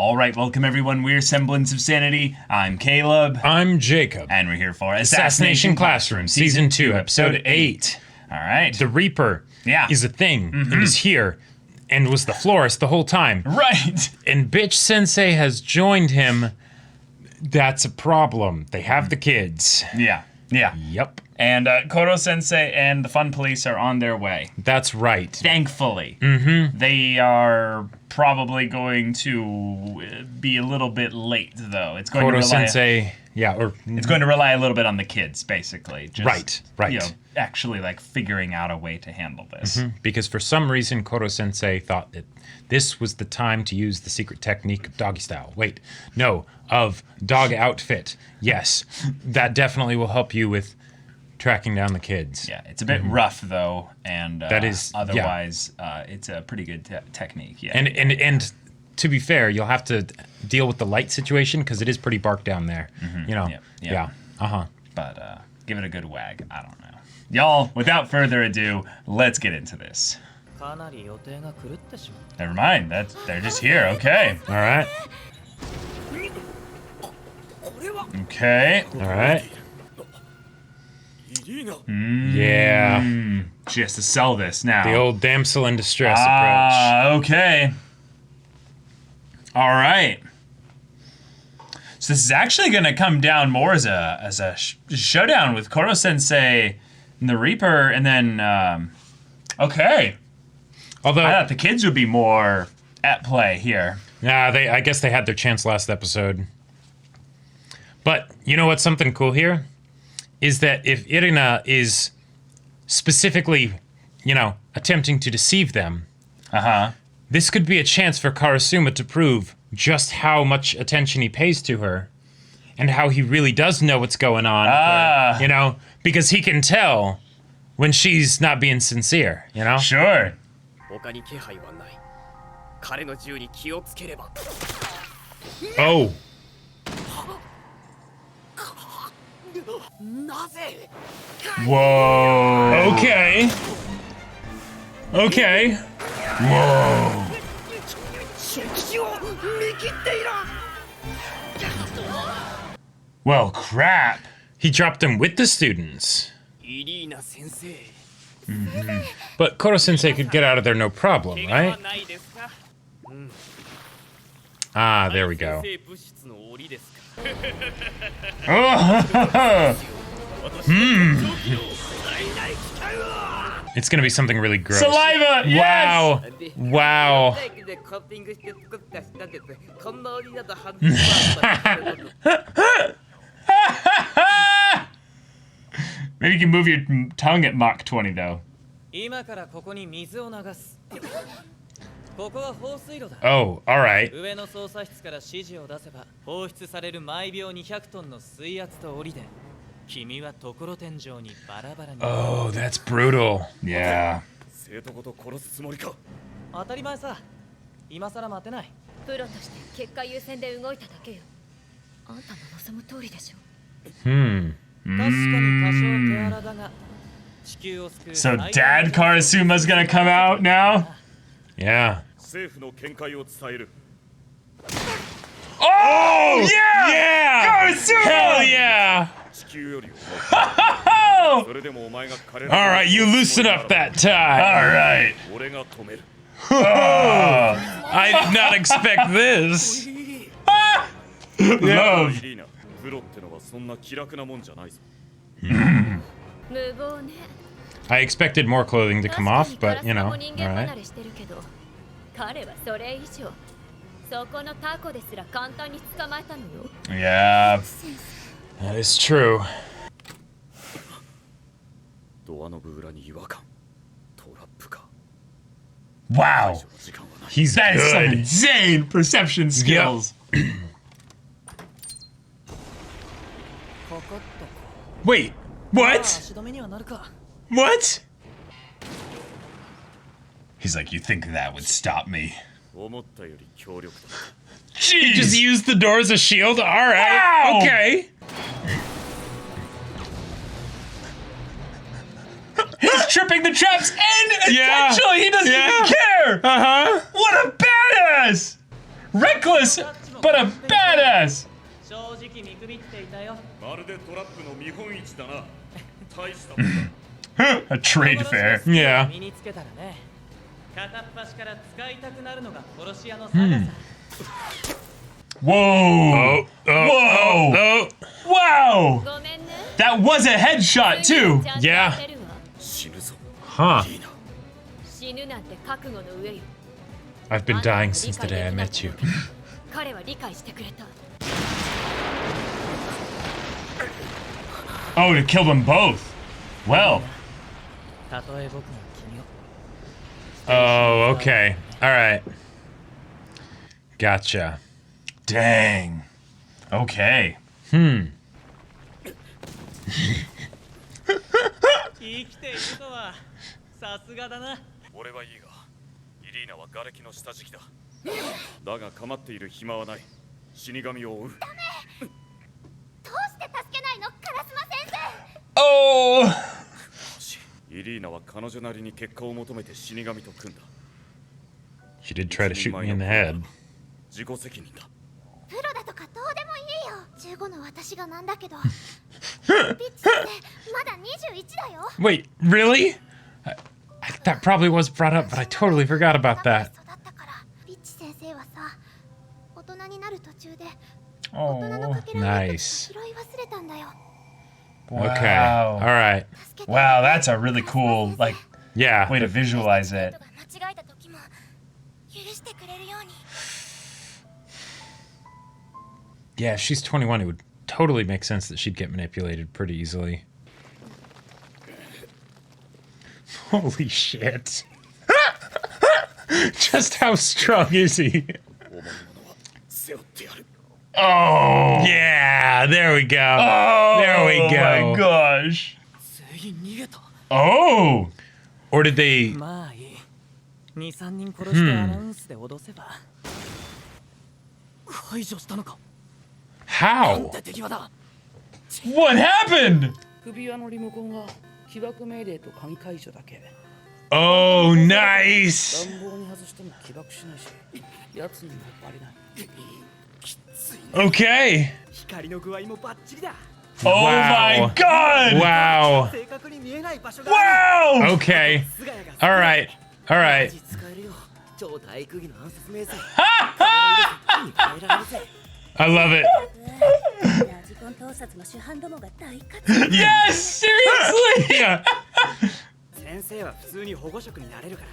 All right, welcome everyone. We're Semblance of Sanity. I'm Caleb. I'm Jacob. And we're here for Assassination Classroom, Season 2, Episode 8. All right. The Reaper is a thing and is here and was the florist the whole time. Right. And Bitch Sensei has joined him. That's a problem. They have the kids. Yeah. Yep. And Koro Sensei and the Fun Police are on their way. That's right. Thankfully. They are probably going to be a little bit late, though. It's going Koro to rely, Sensei, it's going to rely a little bit on the kids, basically. Just, right. You know, actually, like, figuring out a way to handle this. Because for some reason, Koro Sensei thought that this was the time to use the secret technique of doggy style. Wait, no, of dog outfit. Yes, that definitely will help you with tracking down the kids. Yeah, it's a bit rough though, and that is otherwise it's a pretty good technique. Yeah, and to be fair, you'll have to deal with the light situation because it is pretty bark down there. You know. Yeah. But give it a good wag. I don't know, y'all. Without further ado, let's get into this. Never mind. They're just here. Okay. All right. Okay. All right. Yeah. She has to sell this now. The old damsel in distress approach. Okay. All right. So this is actually going to come down more as a showdown with Koro Sensei and the Reaper, and then okay. Although I thought the kids would be more at play here. Yeah, I guess they had their chance last episode. But you know what's something cool here? Is that if Irina is specifically, attempting to deceive them, this could be a chance for Karasuma to prove just how much attention he pays to her and how he really does know what's going on with her, because he can tell when she's not being sincere, Sure. Oh. Whoa. Okay. Whoa. Well, crap. He dropped him with the students. But Koro Sensei could get out of there no problem, right? Ah, there we go. It's gonna be something really gross. Saliva! Wow! Yes! Wow! Maybe you can move your tongue at Mach 20, though. Oh, alright. Oh, that's brutal. Yeah. So Dad Karasuma's gonna come out now? Yeah. Oh! Yeah! Karasuma! Hell yeah! Alright, you loosen up that tie. Alright. I did not expect this. Love. I expected more clothing to come off, but, alright. Yeah. That is true. Wow. He's That is some good. insane perception skills. Yep. Wait, what? What? He's like, you think that would stop me? Jeez. Just use the door as a shield? Alright, Wow. okay. He's tripping the traps, and Yeah. essentially he doesn't even care! Uh-huh. What a badass! Reckless, but a badass. 正直見くびっていたよ。まるでトラップの見本市だな。大したもんだ。A trade fair. Yeah. 身につけたらね。片っ端から使いたくなるのが殺し屋のサガさ。Whoa. Oh, oh, Whoa. oh, Wow. ごめんね。 That was a headshot too. ちゃんと Yeah. 当てるわ。死ぬぞ。 huh. 死ぬなんて覚悟の上よ。 I've been dying since the day I met you. 彼は理解してくれた。 Oh, to kill them both. Well. たとえ僕が君を。 Oh, okay. All right. Gotcha. Dang. Okay. 生きているとはさすがだな。俺はいいが、イリーナは瓦礫の下敷きだ。だが構っている暇はない。死神を追う。どうして助けないの、烏丸先生。 Oh. イリーナは彼女なりに結果を求めて死神と組んだ。 She did try to shoot me in the head. 自己責任だ。プロだとかどうでもいいよ。15の私がなんだけど。ピッチ先生、まだ21だよ。 Wait, really? That probably was brought up, but I totally forgot about that. 育ったから。ピッチ先生はさ、大人になる途中で大 Oh. 人のかけらを Nice. 拾い忘れたんだよ。 Okay. All Wow. right. Wow, that's a really cool like Yeah. way to visualize it. 間違えた時も許してくれるように。 Yeah, if she's 21, it would totally make sense that she'd get manipulated pretty easily. Holy shit. Just how strong is he? 背負ってやる。 Oh. Yeah, there we go. Oh. There we My go. gosh. 全員逃げた。 Oh. Or did they... まあいい。2、3人殺してアナウンスで脅せば。排除したのか。 How? 敵はだ。 What happened? 首輪のリモコンは起爆命令と鍵解除だけ。 Oh, nice. 暖房に外しても起爆しないし、奴にもバレない。 Okay. 光の具合もバッチリだ。 Oh my Wow. god. Wow. 正確に見えない場所がある。 Wow. Okay. 菅谷が All right. All right. 使えるよ。超大区議の暗殺命令。手に変えられるぜ。 I love it. ラジコン盗撮の主犯どもが大活躍。 Yes, seriously. Yeah. 先生は普通に保護職になれるから。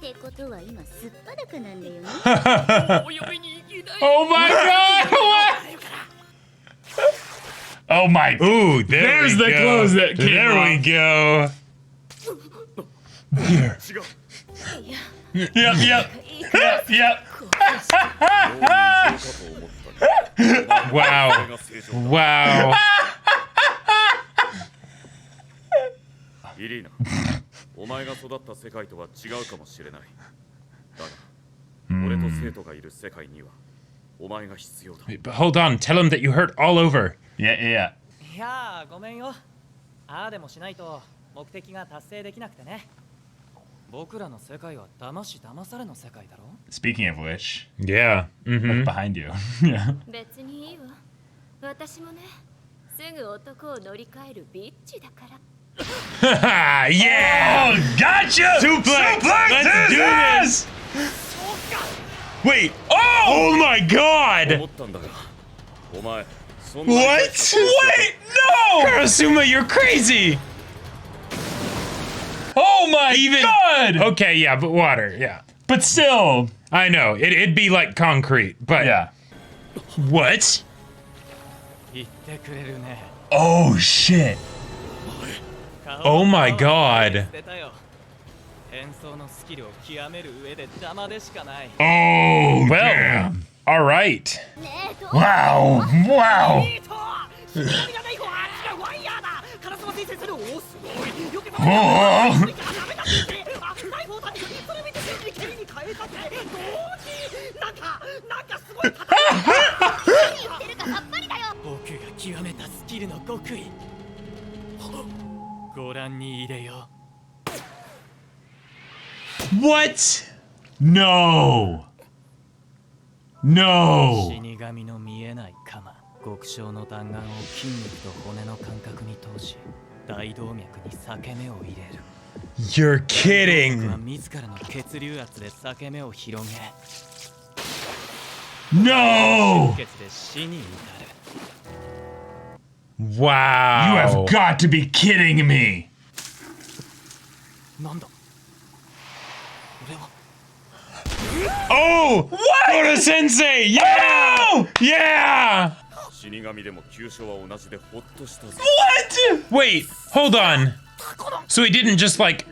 ってことは今すっぱだくなんだよね。 Oh my god. What? Oh my. Ooh, there's the clothes that came There we go. Yep, yep. Yep. Wow. Wow. イリーナ、お前が育った世界とは違うかもしれない。だが、俺と生徒がいる世界には、お前が必要だ。 Wait, but hold on. Tell him that you hurt all over. Yeah, yeah. いやーごめんよ。ああでもしないと目的が達成できなくてね。僕らの世界は騙し騙されの世界だろ。 Speaking of which, Yeah. Mm-hmm. look behind you. Yeah. 別にいいわ。私もね、すぐ男を乗り換えるビッチだから。 Yeah. Oh, gotcha! Suplex! Let's do this! Wait. Oh my 思 god. ったんだが、お前、そんな What? Wait, no! Karasuma, you're crazy. Oh my Even- god! Okay, yeah, but water. Yeah. But still, I know. It'd be like concrete, but yeah. what? 言ってくれるね。 Oh shit. Oh my god. 捨てたよ。演奏のスキルを極める上で邪魔でしかない。 Oh, Well, damn. all right. ねえ、どう Wow, wow. 死神がない方は違うワイヤーだ。烏丸先生それおおすごい。よけた Oh. ダメだって言ってナイフを立ててそれ見て剣に蹴りに変えたって同時なんかすごい戦い。言ってるかさっぱりだよ。僕が極めたスキルの極意。ご覧に入れよ。 What? No. No. 死神の見えない鎌極小の弾丸を筋肉と骨の感覚に通し大動脈に裂け目を入れる You're は kidding. 自らの血流圧で裂け目を広げ No. 血で死に至る You Wow. have got to be kidding me. なんだ俺は Oh! What? Sensei! Yeah! Yeah! 死神でも急所は同じでホッとしたぜ What? Wait, hold on. So he didn't just like.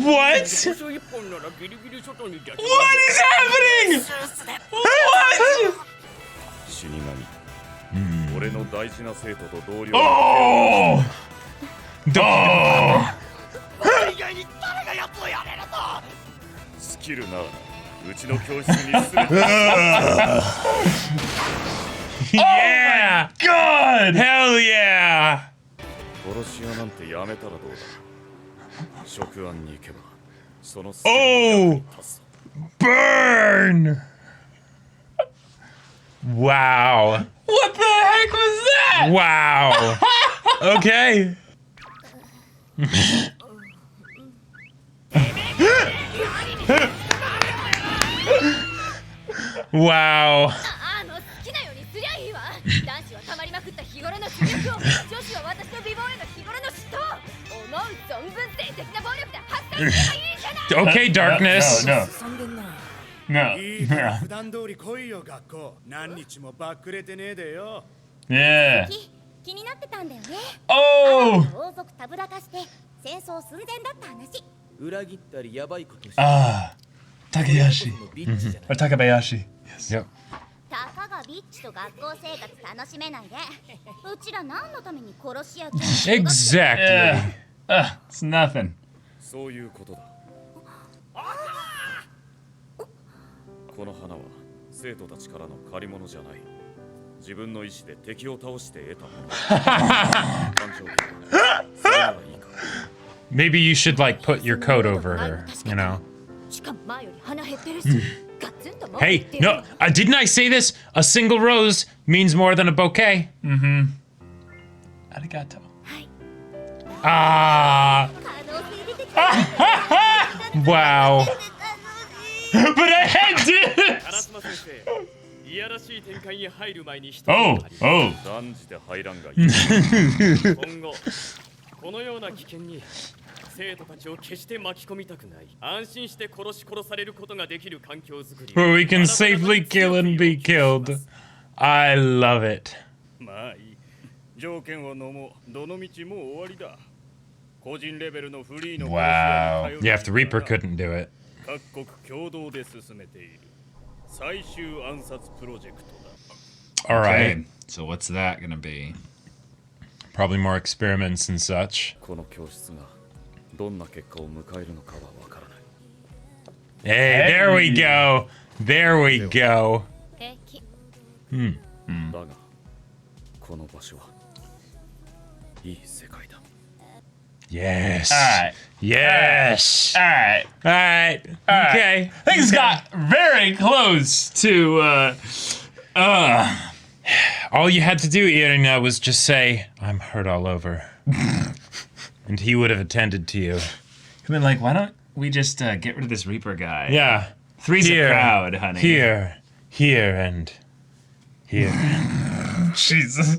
What? 細一本ならギリギリ外に出せ What is happening? What? 死神、俺の大事な生徒と同僚 Oh. Oh. 以外に誰がやつをやれるぞスキルなうちの教室にすべて Yeah! God. Hell yeah! 殺し屋なんてやめたらどうだ職案に行けばそのスキル Oh! に立つ Burn! Wow. What the heck was that? Wow. Okay. Wow. 好きなようにすりゃいいわ男子はたまりまくった日頃の主力を女子は私の美貌への日頃の嫉妬を思う存分性的な暴力で発散すればいいじゃない Okay, darkness. No. 進んでんな No. いいから普段通り来いよ学校何日もバックれてねえでよ Yeah. 気になってたんだよね Oh. 王族たぶらかして戦争寸前だった話裏切ったりやばいことして Ah. Takayashi. ビッチじゃない Or Takabayashi. Yep. たかがビッチと学校生活楽しめないでうちら何のために殺し屋研 Exactly. Yeah. It's nothing. そういうことだこの花は生徒たちからの借り物じゃない自分の意志で敵を倒して得たものだ感情的だそれならいいか Maybe you should like put your coat over her, you know. しかも前より鼻減ってるしガツンとも Hey, no, didn't I say this? A single rose means more than a bouquet. Arigato. Ah, 可能性出てきた wow. But I had to. 烏丸先生いやらしい展開に入る前に一 Oh. Oh. 断じて入らんがいい今後このような危険に生徒たちを決して巻き込みたくない安心して殺されることができる環境づくり Where we can safely kill and be killed. I love it. まあいい条件を飲もうどの道もう終わりだ個人レベルのフリーの Wow. Yeah, if the Reaper couldn't do it. 各国共同で進めている最終暗殺プロジェクトだ All right. Okay. So what's that gonna be? Probably more experiments and such. この教室がどんな結果を迎えるのかはわからない Hey, there we go. There we go. 平気だがこの場所はいい世界だ Yes. All right. Yes. All right. All right. All Okay. right. Things got very close to. All you had to do, Irina, was just say, "I'm hurt all over," and he would have attended to you. I mean, like, why don't we just get rid of this Reaper guy? Yeah. Three's Here. a crowd, honey. Here, and here. Jesus.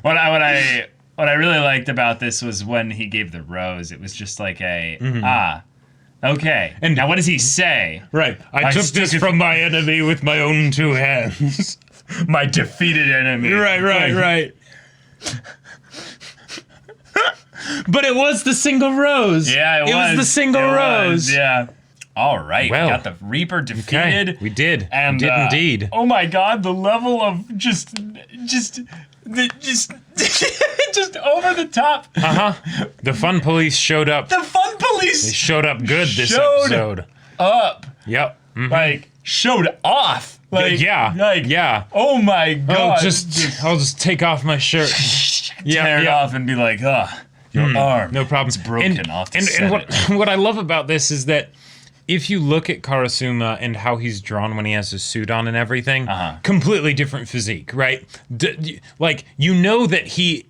What I really liked about this was when he gave the rose. It was just like a okay. And- now what does he say? Right. I took stuck this it- from my enemy with my own two hands. My defeated enemy. right. But it was the single rose. Yeah, it was. the single It rose. was, yeah. All right. Well, we got the Reaper defeated. Okay, we did. And we did indeed. Oh my God, the level of just over the top. The fun police showed up. The fun They police showed up good this Showed episode. up, Yep. Mhm. like showed off. Like yeah. like yeah. Oh my God! I'll just take off my shirt. tear it off and be like, Your arm. No problem. It's broken off. And what I love about this is that if you look at Karasuma and how he's drawn when he has his suit on and everything, completely different physique, right? Like, you know that he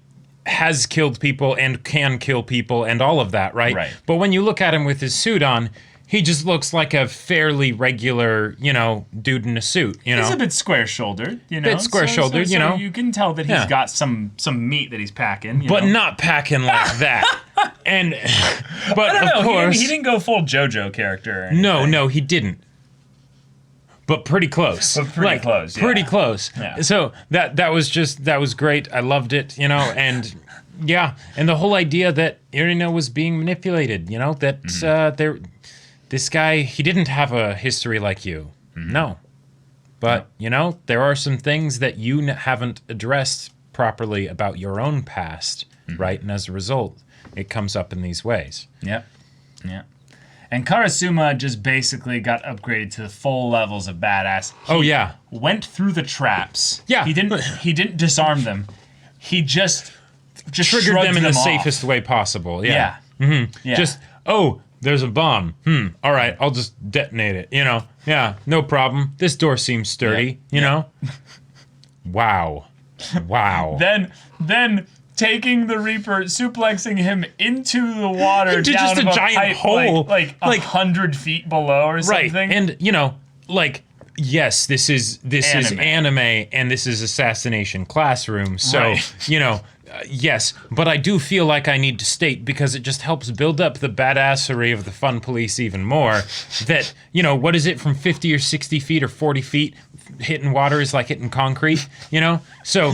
has killed people and can kill people and all of that, right? Right. But when you look at him with his suit on, he just looks like a fairly regular, dude in a suit, He's a bit square-shouldered, Bit square-shouldered, so you can tell that he's got some meat that he's packing. But not packing like that. And, but I don't of know, course... He didn't go full JoJo character or anything. No, he didn't. But pretty close. Close, yeah. Pretty close. Yeah. So that was great. I loved it, and yeah, and the whole idea that Irina was being manipulated, that this guy, he didn't have a history like you. No. But, there are some things that you haven't addressed properly about your own past, right? And as a result, it comes up in these ways. Yep. Yeah. And Karasuma just basically got upgraded to the full levels of badass. He went through the traps. Yeah. He didn't disarm them. He just Triggered them in the off. safest way possible. Yeah. Yeah. Just, there's a bomb. All right, I'll just detonate it. Yeah, no problem. This door seems sturdy. You know. Wow. Then taking the Reaper, suplexing him into the water Into down just a of giant pipe, hole. like 100 feet below or Right, something. and yes, this is anime, and this is Assassination Classroom. So Right. Yes, but I do feel like I need to state, because it just helps build up the badassery of the Fun Police even more, that, what is it, from 50 or 60 feet or 40 feet, hitting water is like hitting concrete, So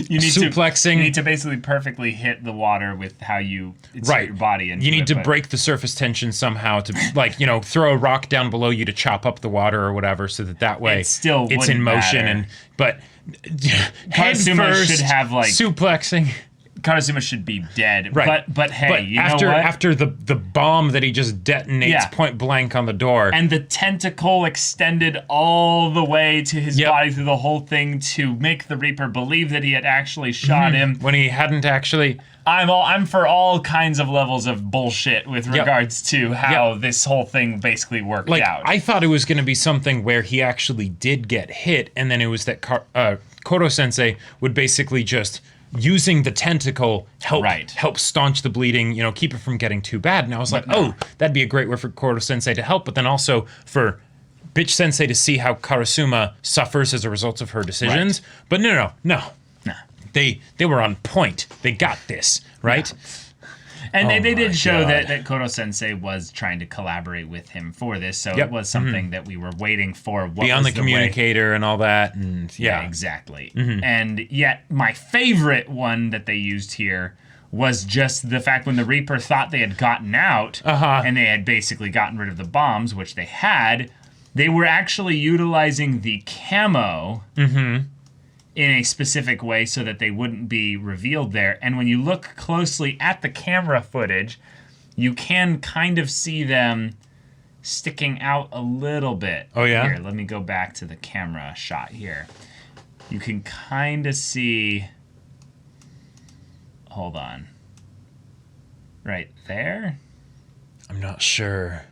you need suplexing. You need to basically perfectly hit the water with how you insert your body into You need it, to but- break the surface tension somehow to, throw a rock down below you to chop up the water or whatever, so that way It still it's in wouldn't motion. matter. But head Karasuma first, should have, suplexing. Karasuma should be dead. Right. But hey, But you after know what? after the bomb that he just detonates point blank on the door. And the tentacle extended all the way to his body through the whole thing to make the Reaper believe that he had actually shot him. When he hadn't actually. I'm for all kinds of levels of bullshit with regards to how this whole thing basically worked out. I thought it was going to be something where he actually did get hit, and then it was that Koro-sensei would basically just, using the tentacle, help staunch the bleeding, keep it from getting too bad. And I was that'd be a great way for Koro-sensei to help, but then also for Bitch Sensei to see how Karasuma suffers as a result of her decisions. Right. But no. They were on point. They got this, right? And they did show that Koro Sensei was trying to collaborate with him for this, so it was something that we were waiting for. Beyond the communicator and all that, and yeah, exactly. And yet, my favorite one that they used here was just the fact when the Reaper thought they had gotten out, and they had basically gotten rid of the bombs, which they had. They were actually utilizing the camo in a specific way so that they wouldn't be revealed there. And when you look closely at the camera footage, you can kind of see them sticking out a little bit. Oh, yeah? Here, let me go back to the camera shot here. You can kind of see... Hold on. Right there? I'm not sure.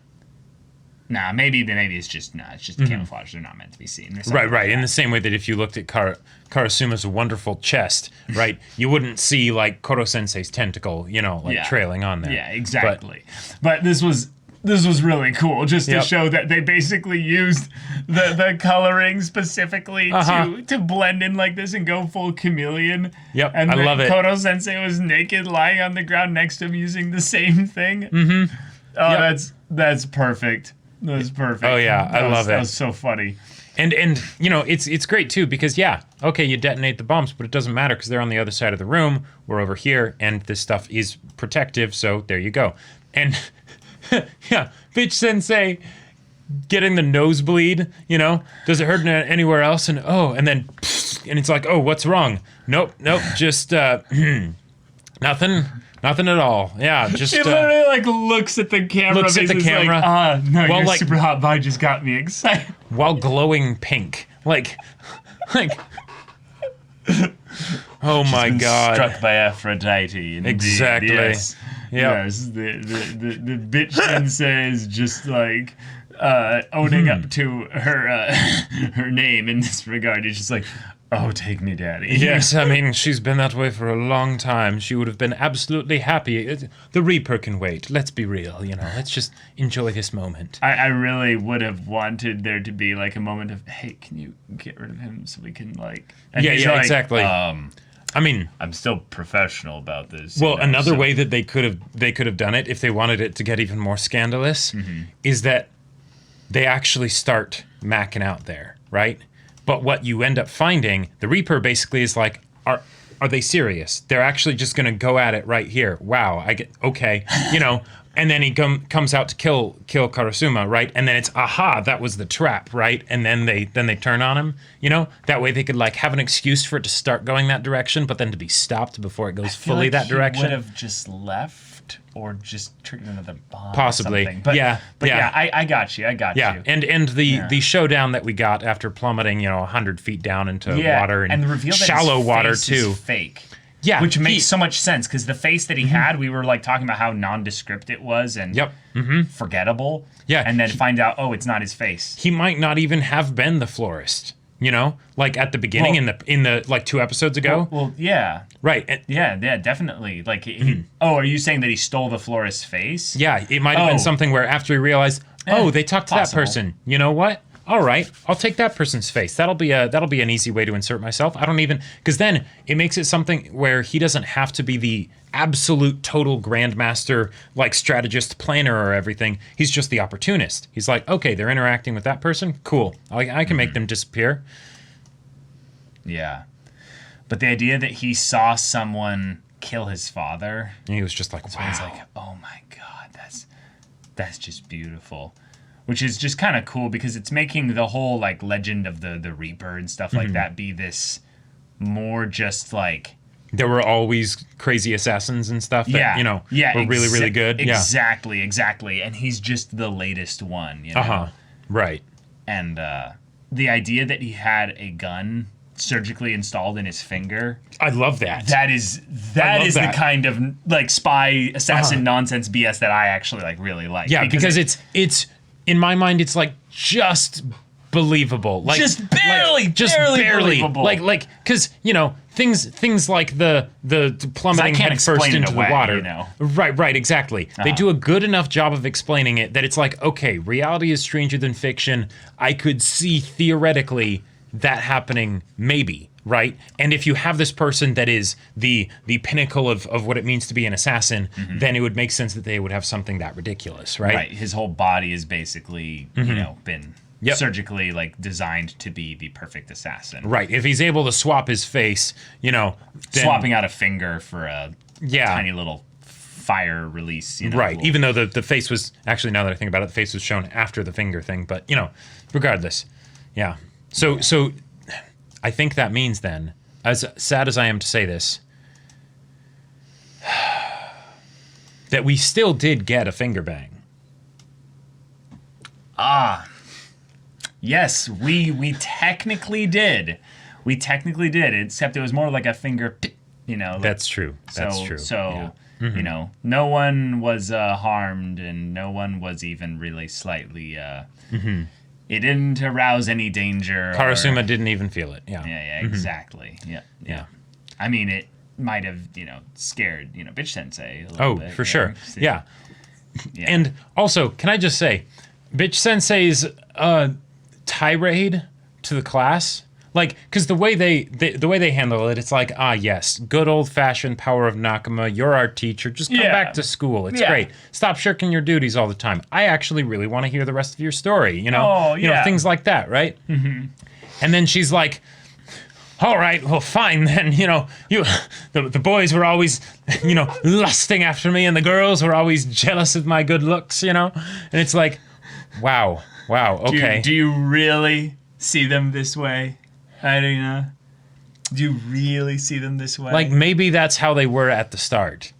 Nah, maybe it's just camouflage. They're not meant to be seen. Right. In the same way that if you looked at Karasuma's wonderful chest, right, you wouldn't see like Koro-sensei's tentacle, trailing on there. Yeah, exactly. But this was really cool, just to show that they basically used the coloring specifically to blend in like this and go full chameleon. Yep, and I love it. Koro-sensei was naked, lying on the ground next to him using the same thing. Oh, that's perfect. That was perfect. Oh yeah, I love it. That was so funny. And it's great too, because you detonate the bombs, but it doesn't matter because they're on the other side of the room. We're over here, and this stuff is protective, so there you go. And Bitch Sensei getting the nosebleed, does it hurt anywhere else? And then it's like, oh, what's wrong? Nope, just nothing at all. Yeah, just he literally looks at the camera. Looks at the camera. Like, your super hot body just got me excited. While glowing pink, like. Oh She's my been God. struck by Aphrodite. Indeed. Exactly. Yes. Yep. Yes. The bitch sensei is just like owning up to her her name in this regard. It's just like, oh, take me, daddy. Yes, I mean, she's been that way for a long time. She would have been absolutely happy. The Reaper can wait. Let's be real, Let's just enjoy this moment. I really would have wanted there to be like a moment of, hey, can you get rid of him so we can like... And Yeah, he's yeah, like, exactly. I mean, I'm still professional about this. well, another way that they could have done it if they wanted it to get even more scandalous is that they actually start macking out there, right? But what you end up finding, the Reaper basically is like, are they serious? They're actually just going to go at it right here. Wow, okay, and then he comes out to kill Karasuma, right? And then it's, aha, that was the trap, right? And then they turn on him, That way they could like have an excuse for it to start going that direction, but then to be stopped before it goes fully that direction. Would have just left or just triggered another bomb. Possibly. Or something. But Yeah. I got you. Yeah, and the showdown that we got after plummeting, 100 feet down into water and the reveal that shallow his water face too. is fake. Yeah, which makes so much sense because the face that he had, we were like talking about how nondescript it was and forgettable. Yeah, and then find out, oh, it's not his face. He might not even have been the florist. Like at the beginning in the like 2 episodes ago. Well, yeah. Right. Yeah, definitely. Like, are you saying that he stole the florist's face? Yeah, it might have been something where after he realized, they talked to that person. You know what? All right, I'll take that person's face. That'll be an easy way to insert myself. I don't even, because then it makes it something where he doesn't have to be the absolute total grandmaster, like strategist, planner, or everything. He's just the opportunist. He's like, okay, they're interacting with that person. Cool, I can make them disappear. Yeah, but the idea that he saw someone kill his father, and he was just like, wow. He's like, oh my god, that's just beautiful. Which is just kind of cool because it's making the whole like legend of the Reaper and stuff like that be this more just like there were always crazy assassins and stuff that were really, really good. Exactly. And he's just the latest one, Right. And the idea that he had a gun surgically installed in his finger. I love that. That is the kind of like spy assassin nonsense BS that I actually like really like. Yeah, because it's in my mind, it's like just believable, like just barely believable. like because things like the plummeting head first into the water. Right, exactly. They do a good enough job of explaining it that it's like, okay, reality is stranger than fiction. I could see theoretically that happening, maybe. Right? And if you have this person that is the pinnacle of what it means to be an assassin, then it would make sense that they would have something that ridiculous, right? Right. His whole body is basically, been surgically like designed to be the perfect assassin. Right. If he's able to swap his face, then, swapping out a finger for a tiny little fire release, right. Even though the face was actually, now that I think about it, the face was shown after the finger thing, but regardless. Yeah. So I think that means then, as sad as I am to say this, that we still did get a finger bang. Yes, we technically did. We technically did, except it was more like a finger, Like, that's true. That's true. So, no one was harmed, and no one was even really slightly... It didn't arouse any danger. Karasuma didn't even feel it. Yeah. Yeah, exactly. Yeah. I mean, it might have, scared, bitch sensei a little bit. For sure. Yeah. And also, can I just say, bitch sensei's tirade to the class, like, because the way they handle it, it's like, yes, good old fashioned power of Nakama. You're our teacher. Just come back to school. It's great. Stop shirking your duties all the time. I actually really want to hear the rest of your story. Things like that, right? Mm-hmm. And then she's like, all right, well, fine then. The boys were always, lusting after me, and the girls were always jealous of my good looks. And it's like, wow, okay. Do you really see them this way? Irina, do you really see them this way? Like, maybe that's how they were at the start,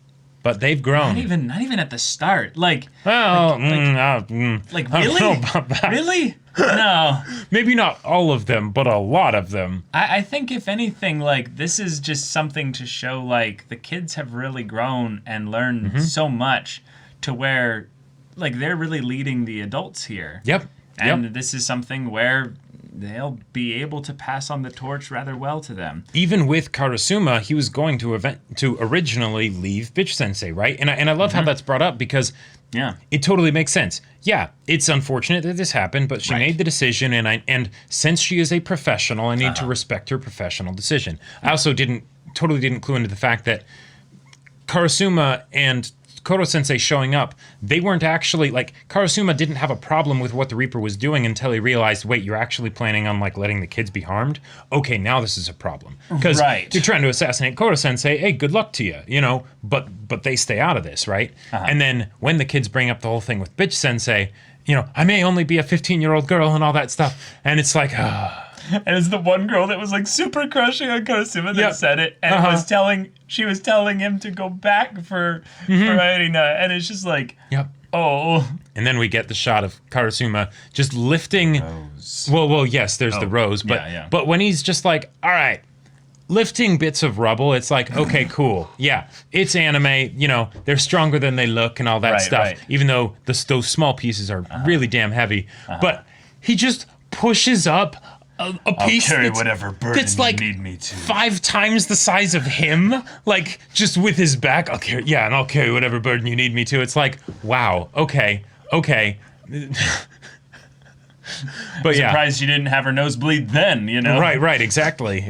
but they've grown. Not even at the start. Like, Well, like I don't really? know about that. Really? No. Maybe not all of them, but a lot of them. I think if anything, like, this is just something to show, like, the kids have really grown and learned so much to where, like, they're really leading the adults here. Yep. And this is something where they'll be able to pass on the torch rather well to them. Even with Karasuma, he was going to originally leave Bitch Sensei, right? And I love how that's brought up because Yeah. it totally makes sense. Yeah, it's unfortunate that this happened, but she Right. made the decision, and since she is a professional, I need to respect her professional decision. I also totally didn't clue into the fact that Karasuma and Koro Sensei showing up, they weren't actually, like, Karasuma didn't have a problem with what the Reaper was doing until he realized, wait, you're actually planning on, like, letting the kids be harmed? Okay, now this is a problem. Because Right. you're trying to assassinate Koro Sensei, hey, good luck to you, you know, but they stay out of this, right? And then when the kids bring up the whole thing with Bitch Sensei, you know, I may only be a 15-year-old girl and all that stuff, and it's like, And it's the one girl that was like super crushing on Karasuma that Yep. said it, and she was telling him to go back for Irina, and it's just like, yep. oh, And then we get the shot of Karasuma just lifting. Well, yes, there's the rose, but yeah. but when he's just like, all right, lifting bits of rubble, it's like, okay, cool, yeah, it's anime. You know, they're stronger than they look and all that Right, stuff. right. Even though those small pieces are really damn heavy, but he just pushes up a piece carry that's, whatever burden that's like you need me to. 5 times the size of him, like just with his back. I'll carry whatever burden you need me to. It's like, wow, okay. But yeah, Surprised she didn't have her nose bleed then, you know? right, exactly,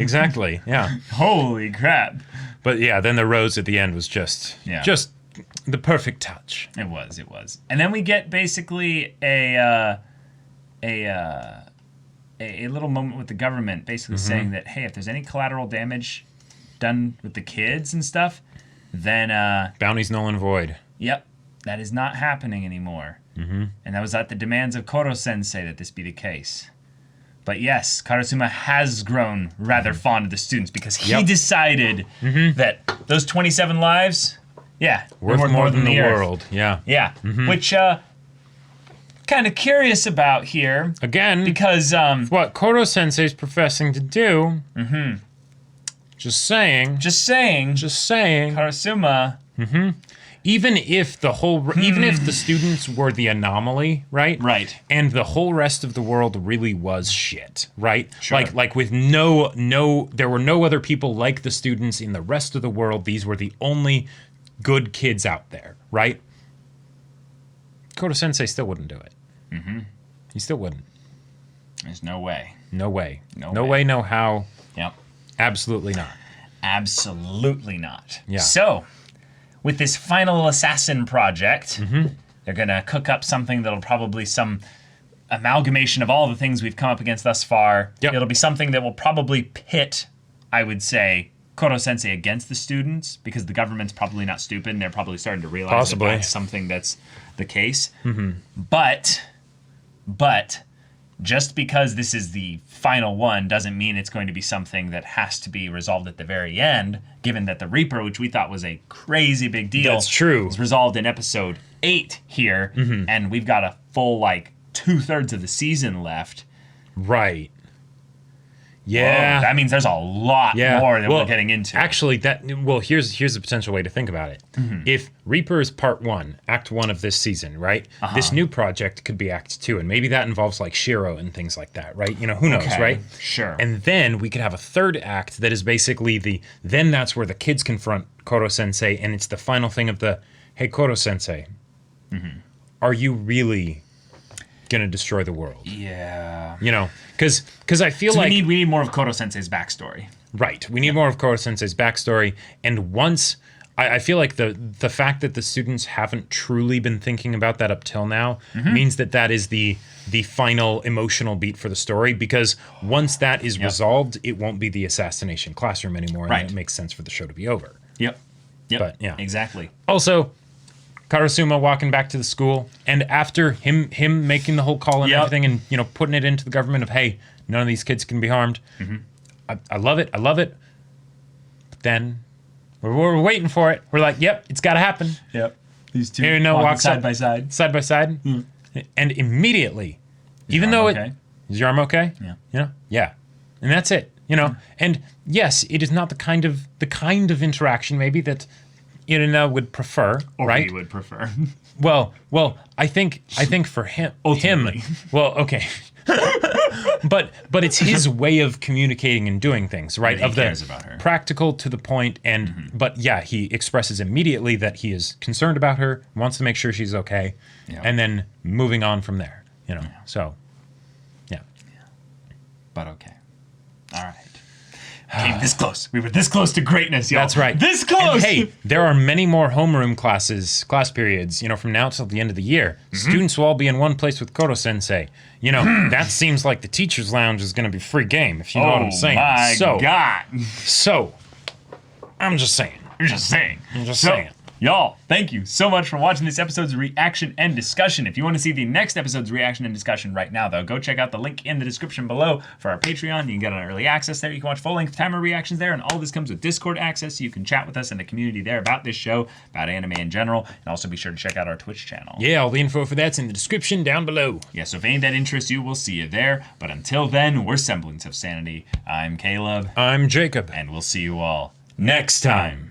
yeah. Holy crap. But yeah, then the rose at the end was just the perfect touch. It was. And then we get basically a little moment with the government basically saying that, hey, if there's any collateral damage done with the kids and stuff, then, Bounty's null and void. yep, that is not happening anymore. And that was at the demands of Koro Sensei that this be the case. But yes, Karasuma has grown rather fond of the students because he decided that those 27 lives, Worth more than the earth. world. Yeah. Yeah, which kind of curious about here Again, because what Koro Sensei's professing to do. Just saying. just saying, Karasuma, Even if the students were the anomaly, right? Right. And the whole rest of the world really was shit, right? Sure. Like with there were no other people like the students in the rest of the world. These were the only good kids out there, right? Koro Sensei still wouldn't do it. He still wouldn't. there's no way. No way. No No way. way, no how. Yep. Absolutely not. Absolutely not. Yeah. So, with this final assassin project, they're going to cook up something that'll probably some amalgamation of all the things we've come up against thus far. Yep. It'll be something that will probably pit, I would say, Koro Sensei against the students because the government's probably not stupid and they're probably starting to realize Possibly. that that's something that's the case. But just because this is the final one doesn't mean it's going to be something that has to be resolved at the very end, given that the Reaper, which we thought was a crazy big deal, That's true. is resolved in episode 8 here, and we've got a full, 2/3 of the season left. Right. Yeah. Whoa, that means there's a lot more that we're getting into. Actually, here's a potential way to think about it. If Reaper is part 1, act 1 of this season, right? This new project could be act 2, and maybe that involves Shiro and things like that, right? You know, who knows, Okay, right? sure. And then we could have a third act that is basically then that's where the kids confront Koro Sensei, and it's the final thing of hey, Koro Sensei, are you really gonna destroy the world? Yeah. You know, because I feel So like we need more of Koro Sensei's backstory. right. We need more of Koro Sensei's backstory, and once I feel like the fact that the students haven't truly been thinking about that up till now means that is the final emotional beat for the story. Because once that is resolved, it won't be the assassination classroom anymore, and Right. it makes sense for the show to be over. Yep. But, yeah. Exactly. Also, Karasuma walking back to the school, and after him making the whole call and everything, and putting it into the government of, hey, none of these kids can be harmed. I love it. But then We're waiting for it. We're like, yep, it's got to happen. Yep. These two Here, no, walking walks side up. by side. Side by side. And immediately, even though okay? is your arm okay? Yeah. You know? Yeah. And that's it. You know? And yes, it is not the kind of interaction maybe that Irina would prefer, Or right? we would prefer. Well, I think for him, Ultimately. well, okay. but it's his way of communicating and doing things, right? He Of the cares about her. practical to the point, and but yeah, he expresses immediately that he is concerned about her, wants to make sure she's okay, Yeah. and then moving on from there. You know, so yeah. But okay. All right. Came this close. We were this close to greatness, y'all. That's right. This close. And hey, there are many more homeroom class periods, you know, from now till the end of the year. Students will all be in one place with Koro Sensei. You know, that seems like the teacher's lounge is going to be free game, if you know what I'm saying. My God. So, I'm just saying. You're just saying. I'm just saying. Y'all, thank you so much for watching this episode's reaction and discussion. If you want to see the next episode's reaction and discussion right now, though, go check out the link in the description below for our Patreon. You can get on early access there. You can watch full-length timer reactions there, and all this comes with Discord access, so you can chat with us in the community there about this show, about anime in general, and also be sure to check out our Twitch channel. Yeah, all the info for that's in the description down below. Yeah, so if any of that interests you, we'll see you there. But until then, we're Semblance of Sanity. I'm Caleb, I'm Jacob. and we'll see you all next time.